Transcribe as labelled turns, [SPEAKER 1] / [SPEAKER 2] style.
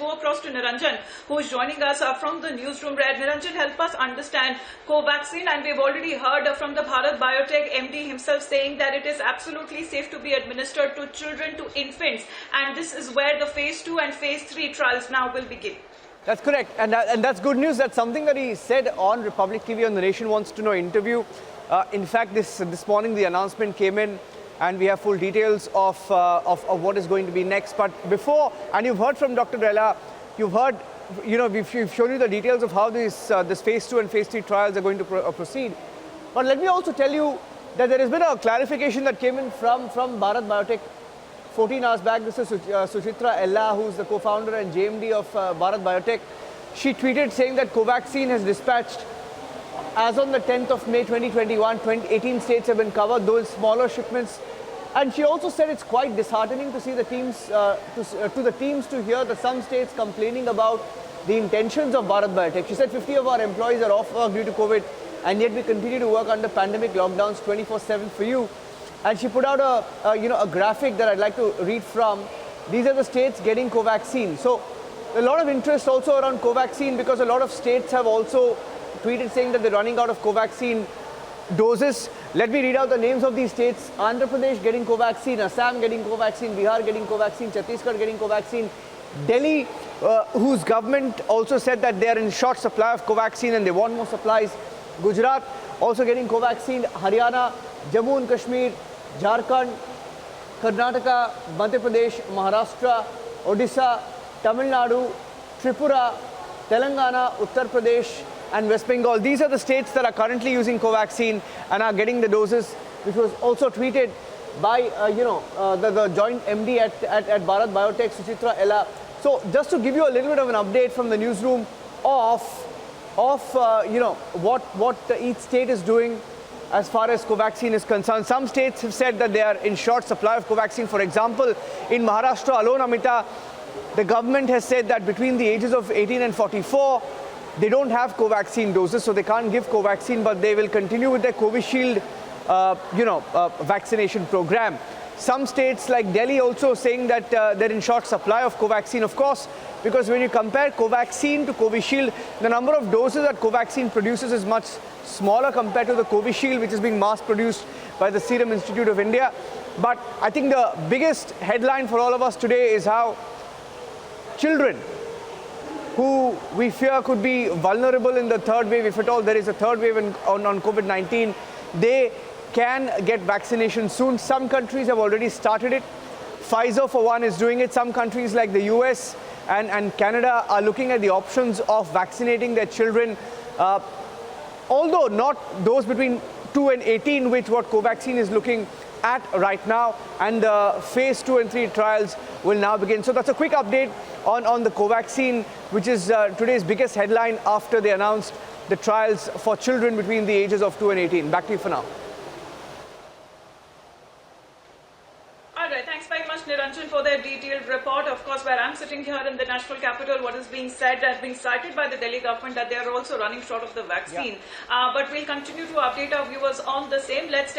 [SPEAKER 1] go across to Niranjan, who is joining us from the newsroom. Niranjan, help us understand Covaxin, and we've already heard from the Bharat Biotech MD himself saying that it is absolutely safe to be administered to children, to infants, and this is where the phase 2 and phase 3 trials now will begin.
[SPEAKER 2] That's correct, and that's good news. That's something that he said on Republic TV on the Nation Wants to Know interview. In fact, this morning the announcement came in, and we have full details of what is going to be next. But before, and you've heard from Dr. Rella, you've heard, we've shown you the details of how this phase 2 and phase 3 trials are going to proceed. But let me also tell you that there has been a clarification that came in from Bharat Biotech 14 hours back. This is Suchitra Ella, who's the co-founder and JMD of Bharat Biotech. She tweeted saying that Covaxin has dispatched, as on the 10th of May 2021, 18 states have been covered, those smaller shipments. And she also said it's quite disheartening to see the teams, to hear that some states complaining about the intentions of Bharat Biotech. She said 50 of our employees are off work due to COVID, and yet we continue to work under pandemic lockdowns 24/7 for you. And she put out a graphic that I'd like to read from. These are the states getting Covaxin. So a lot of interest also around Covaxin, because a lot of states have also tweeted saying that they're running out of Covaxin doses. Let me read out the names of these states. Andhra Pradesh getting Covaxin, Assam getting Covaxin, Bihar getting Covaxin, Chhattisgarh getting Covaxin, Delhi, whose government also said that they are in short supply of Covaxin and they want more supplies. Gujarat also getting Covaxin, Haryana, Jammu and Kashmir, Jharkhand, Karnataka, Madhya Pradesh, Maharashtra, Odisha, Tamil Nadu, Tripura, Telangana, Uttar Pradesh, and West Bengal. These are the states that are currently using Covaxin and are getting the doses, which was also tweeted by, the joint MD at Bharat Biotech, Suchitra Ella. So just to give you a little bit of an update from the newsroom of what each state is doing as far as Covaxin is concerned. Some states have said that they are in short supply of Covaxin. For example, in Maharashtra alone, Amita, the government has said that between the ages of 18 and 44, they don't have Covaxin doses, so they can't give Covaxin, but they will continue with their Covishield, vaccination program. Some states like Delhi also saying that they're in short supply of Covaxin, of course, because when you compare Covaxin to Covishield, the number of doses that Covaxin produces is much smaller compared to the Covishield, which is being mass produced by the Serum Institute of India. But I think the biggest headline for all of us today is how children who we fear could be vulnerable in the third wave, if at all there is a third wave on COVID-19, they can get vaccination soon. Some countries have already started it. Pfizer, for one, is doing it. Some countries like the US and Canada are looking at the options of vaccinating their children, although not those between 2 and 18, which what Covaxin is looking at right now, and the phase 2 and 3 trials will now begin. So that's a quick update on the Covaxin, which is today's biggest headline after they announced the trials for children between the ages of 2 and 18. Back to you for now.
[SPEAKER 1] All right, thanks very much, Niranjan, for their detailed report. Of course, where I'm sitting here in the national capital, what is being said has been cited by the Delhi government that they are also running short of the vaccine. Yeah. But we'll continue to update our viewers on the same. Let's